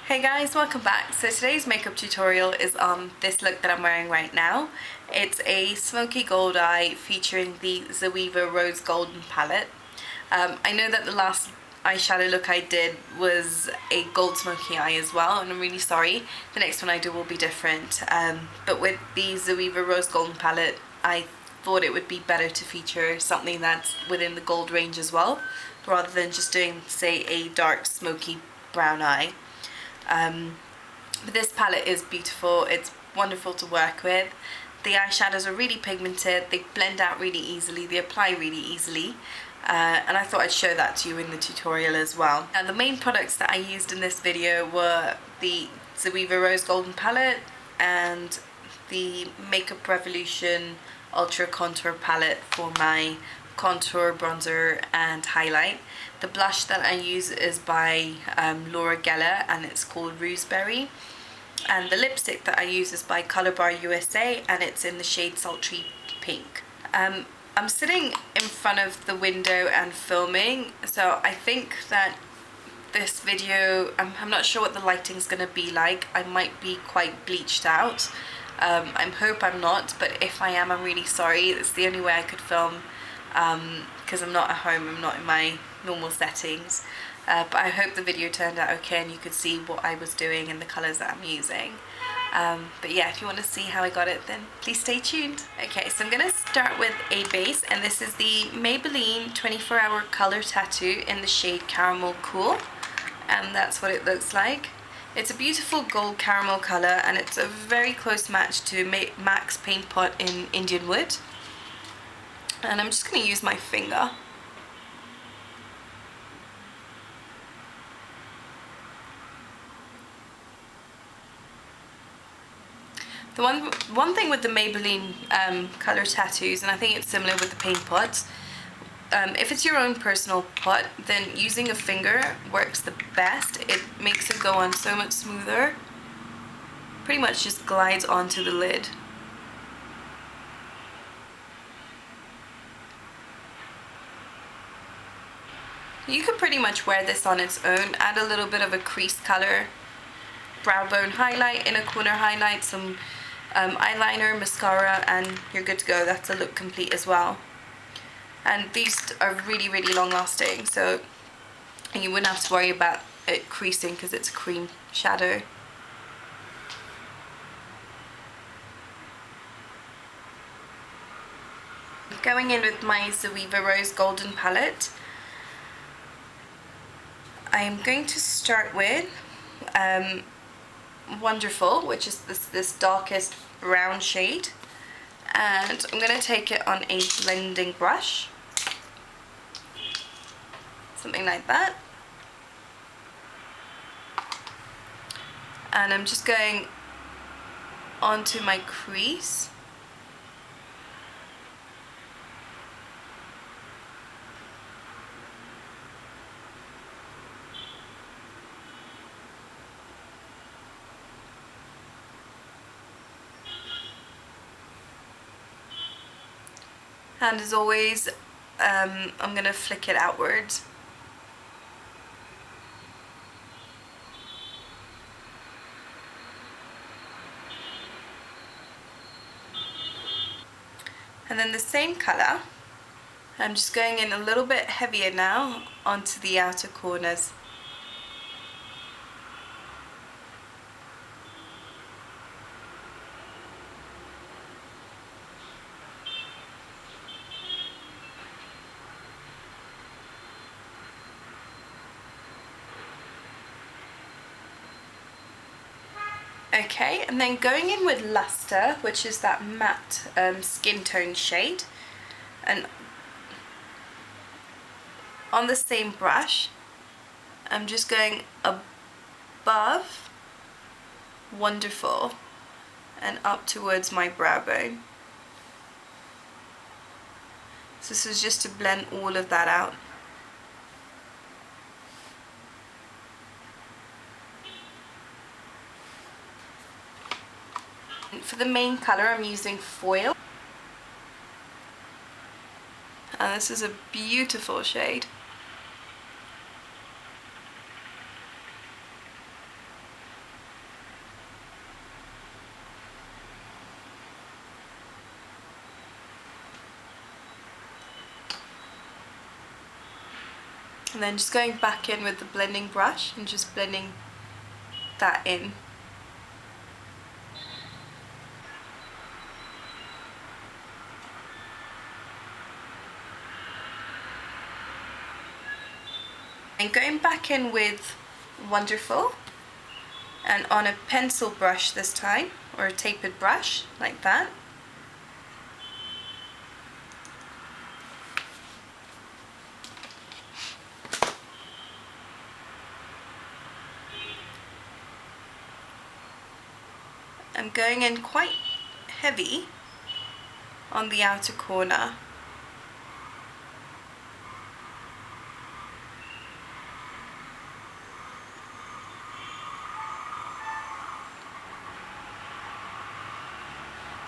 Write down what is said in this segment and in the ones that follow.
Hey guys, welcome back. So today's makeup tutorial is on this look that I'm wearing right now. It's a smoky gold eye featuring the Zoeva Rose Golden Palette. I know that the last eyeshadow look I did was a gold smoky eye as well, and I'm really sorry. The next one I do will be different. But with the Zoeva Rose Golden Palette, I thought it would be better to feature something that's within the gold range as well, rather than just doing, say, a dark smoky brown eye. But this palette is beautiful, it's wonderful to work with. The eyeshadows are really pigmented, they blend out really easily, they apply really easily, and I thought I'd show that to you in the tutorial as well. Now the main products that I used in this video were the Zoeva Rose Golden Palette and the Makeup Revolution Ultra Contour Palette for my contour, bronzer and highlight. The blush that I use is by Laura Geller and it's called Roseberry, and the lipstick that I use is by Colorbar USA and it's in the shade Sultry Pink. I'm sitting in front of the window and filming, so I think that this video, I'm not sure what the lighting's going to be like. I might be quite bleached out. I hope I'm not, but if I am, I'm really sorry. It's the only way I could film because I'm not at home, I'm not in my normal settings. But I hope the video turned out okay and you could see what I was doing and the colours that I'm using. But yeah, if you want to see how I got it, then please stay tuned. Okay, so I'm going to start with a base, and this is the Maybelline 24-Hour Colour Tattoo in the shade Caramel Cool, and that's what it looks like. It's a beautiful gold caramel colour and it's a very close match to MAC's Paint Pot in Indian Wood. And I'm just going to use my finger. The one thing with the Maybelline colour tattoos, and I think it's similar with the paint pots, if it's your own personal pot, then using a finger works the best. It makes it go on so much smoother. Pretty much just glides onto the lid. You could pretty much wear this on its own, add a little bit of a crease color, brow bone highlight, inner corner highlight, some eyeliner, mascara, and you're good to go. That's a look complete as well. And these are really, really long lasting, so you wouldn't have to worry about it creasing because it's a cream shadow. Going in with my Zoeva Rose Golden Palette, I'm going to start with Wonderfull, which is this darkest brown shade, and I'm going to take it on a blending brush, something like that, and I'm just going onto my crease. And as always, I'm going to flick it outwards. And then the same colour, I'm just going in a little bit heavier now onto the outer corners. Okay, and then going in with Lustre, which is that matte skin tone shade, and on the same brush I'm just going above Wonderfull and up towards my brow bone. So this is just to blend all of that out. For the main colour I'm using Foil, and this is a beautiful shade. And then just going back in with the blending brush and just blending that in. And going back in with Wonderfull, and on a pencil brush this time, or a tapered brush, like that. I'm going in quite heavy on the outer corner.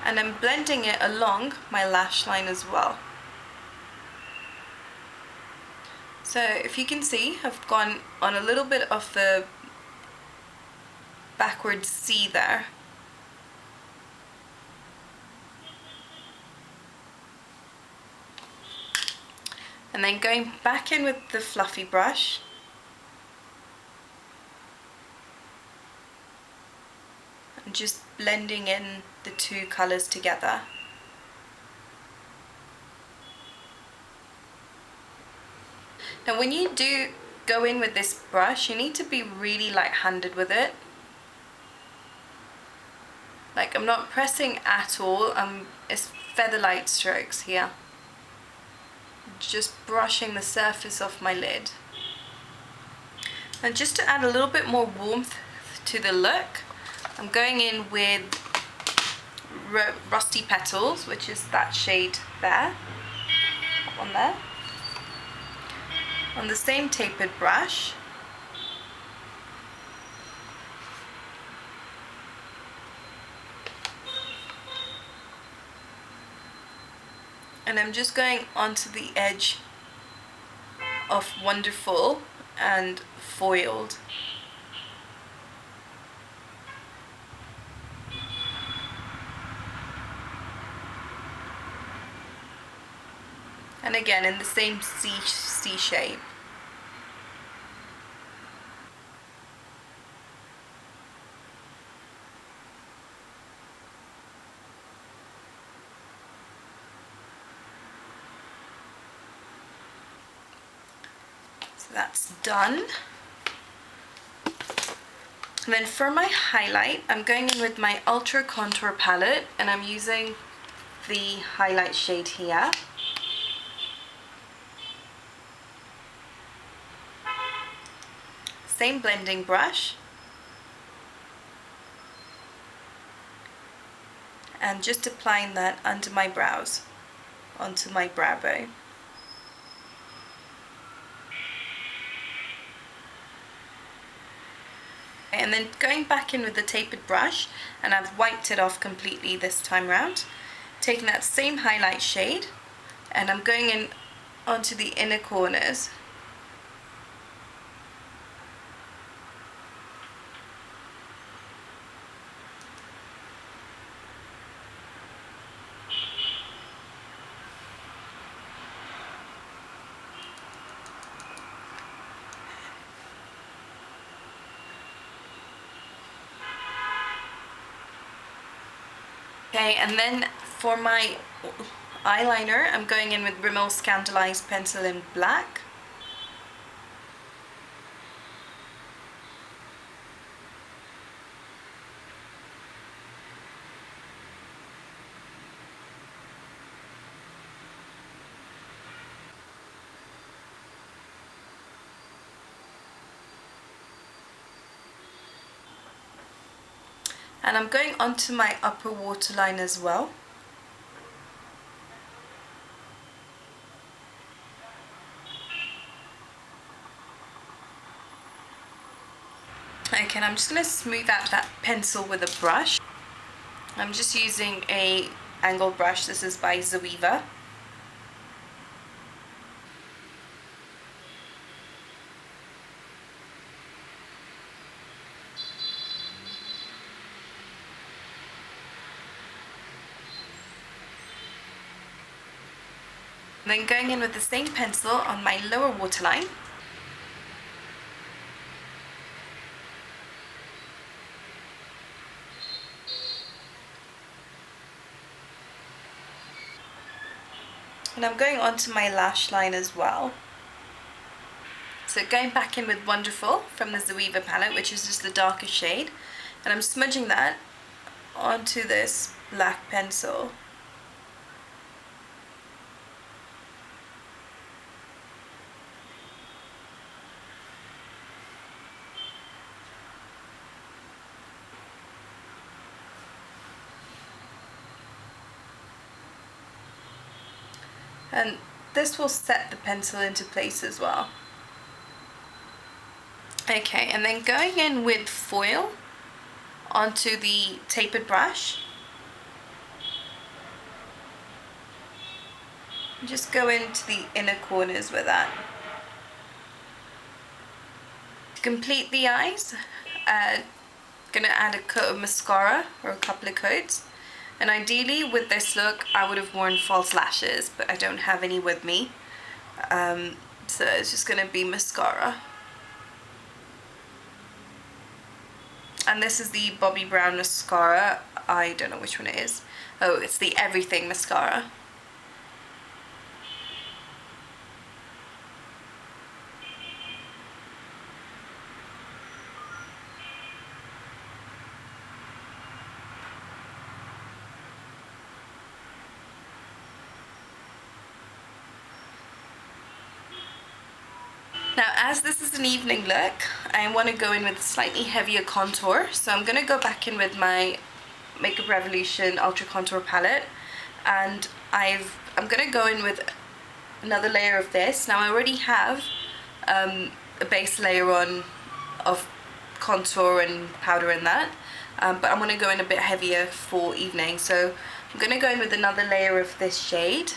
And I'm blending it along my lash line as well. So if you can see, I've gone on a little bit of the backwards C there. And then going back in with the fluffy brush. And just blending in the two colours together. Now when you do go in with this brush, you need to be really light-handed with it. Like, I'm not pressing at all, it's feather light strokes here. Just brushing the surface of my lid. And just to add a little bit more warmth to the look, I'm going in with Rusty Petals, which is that shade there, on there, on the same tapered brush. And I'm just going onto the edge of Wonderfull and foiled. And again in the same C shape. So that's done. And then for my highlight, I'm going in with my Ultra Contour palette, and I'm using the highlight shade here. Same blending brush, and just applying that under my brows, onto my brow bone. And then going back in with the tapered brush, and I've wiped it off completely this time round, taking that same highlight shade, and I'm going in onto the inner corners. Okay, and then for my eyeliner, I'm going in with Rimmel Scandalized Pencil in Black. And I'm going onto my upper waterline as well. Okay, and I'm just going to smooth out that pencil with a brush. I'm just using a angle brush. This is by Zoeva. Then going in with the same pencil on my lower waterline, And I'm going onto my lash line as well. So going back in with Wonderfull from the Zoeva palette, which is just the darker shade, and I'm smudging that onto this black pencil. And this will set the pencil into place as well. Okay, and then going in with foil onto the tapered brush. Just go into the inner corners with that. To complete the eyes, gonna add a coat of mascara, or a couple of coats. And ideally with this look I would have worn false lashes, but I don't have any with me. So it's just gonna be mascara. And this is the Bobbi Brown mascara. I don't know which one it is. Oh, it's the Everything mascara. Now, as this is an evening look, I want to go in with a slightly heavier contour. So I'm going to go back in with my Makeup Revolution Ultra Contour palette. And I'm going to go in with another layer of this. Now, I already have a base layer on of contour and powder in that. But I'm going to go in a bit heavier for evening. So I'm going to go in with another layer of this shade.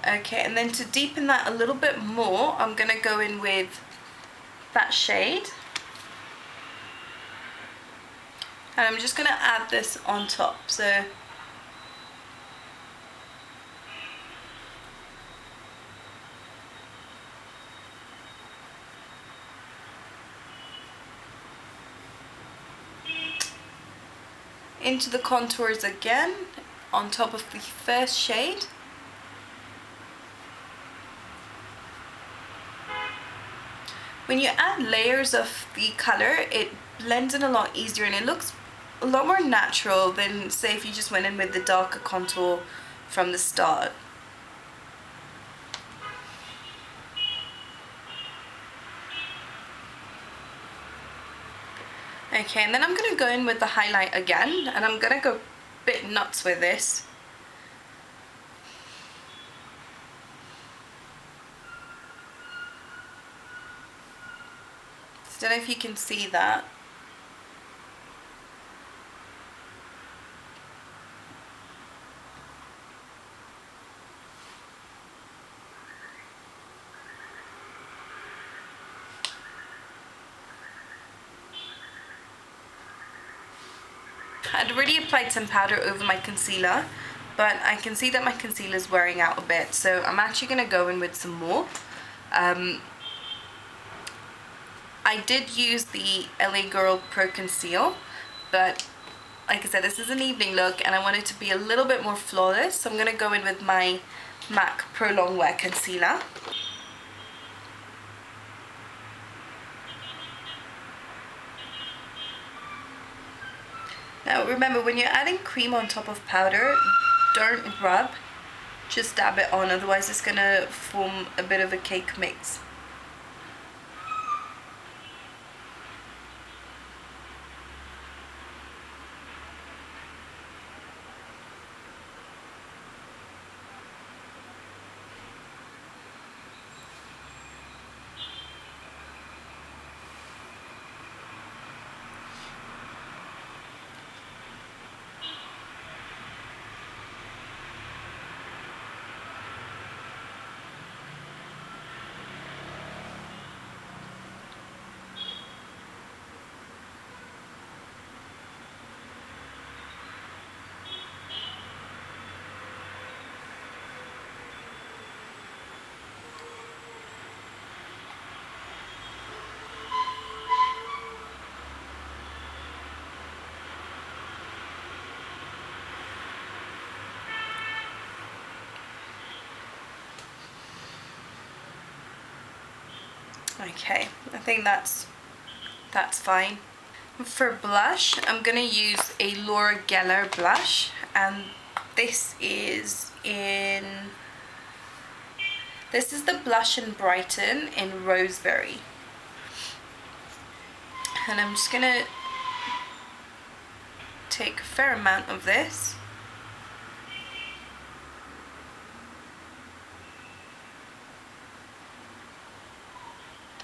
Okay, and then to deepen that a little bit more, I'm going to go in with that shade. And I'm just going to add this on top. So into the contours again, on top of the first shade. When you add layers of the color, it blends in a lot easier and it looks a lot more natural than, say, if you just went in with the darker contour from the start. Okay, and then I'm going to go in with the highlight again, and I'm going to go a bit nuts with this. I don't know if you can see that. I'd already applied some powder over my concealer, but I can see that my concealer is wearing out a bit, so I'm actually going to go in with some more. I did use the LA Girl Pro Conceal, but like I said, this is an evening look and I want it to be a little bit more flawless, so I'm going to go in with my MAC Prolongwear Concealer. Now remember, when you're adding cream on top of powder, don't rub, just dab it on, otherwise it's going to form a bit of a cake mix. Okay, I think that's fine. For blush, I'm gonna use a Laura Geller blush, and this is the blush in Brighten in Roseberry. And I'm just gonna take a fair amount of this.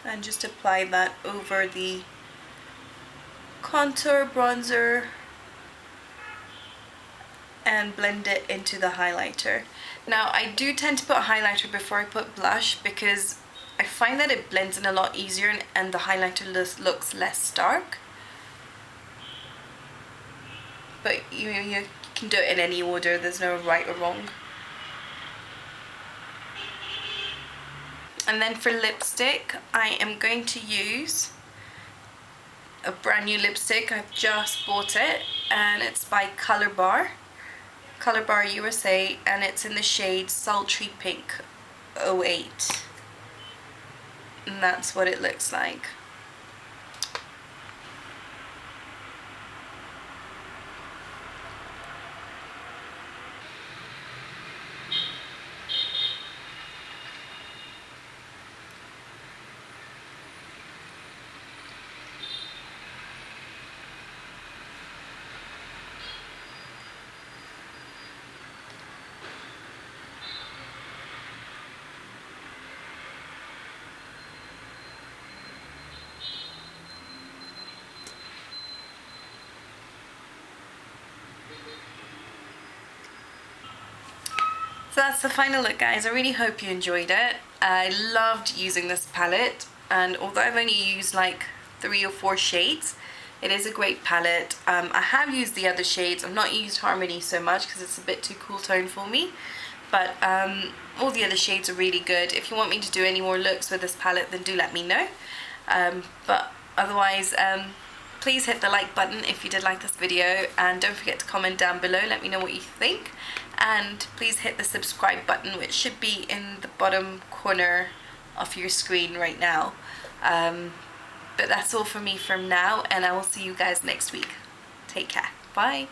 And just apply that over the contour, bronzer, and blend it into the highlighter. Now I do tend to put highlighter before I put blush because I find that it blends in a lot easier and the highlighter looks less stark. But you can do it in any order, there's no right or wrong. And then for lipstick, I am going to use a brand new lipstick. I've just bought it, and it's by Colorbar USA, and it's in the shade Sultry Pink 08. And that's what it looks like. So that's the final look, guys. I really hope you enjoyed it. I loved using this palette, and although I've only used like 3 or 4 shades, it is a great palette. I have used the other shades. I've not used Harmony so much because it's a bit too cool tone for me, but all the other shades are really good. If you want me to do any more looks with this palette, then do let me know. But otherwise, please hit the like button if you did like this video, and don't forget to comment down below, let me know what you think. And please hit the subscribe button, which should be in the bottom corner of your screen right now. But that's all for me from now, and I will see you guys next week. Take care. Bye.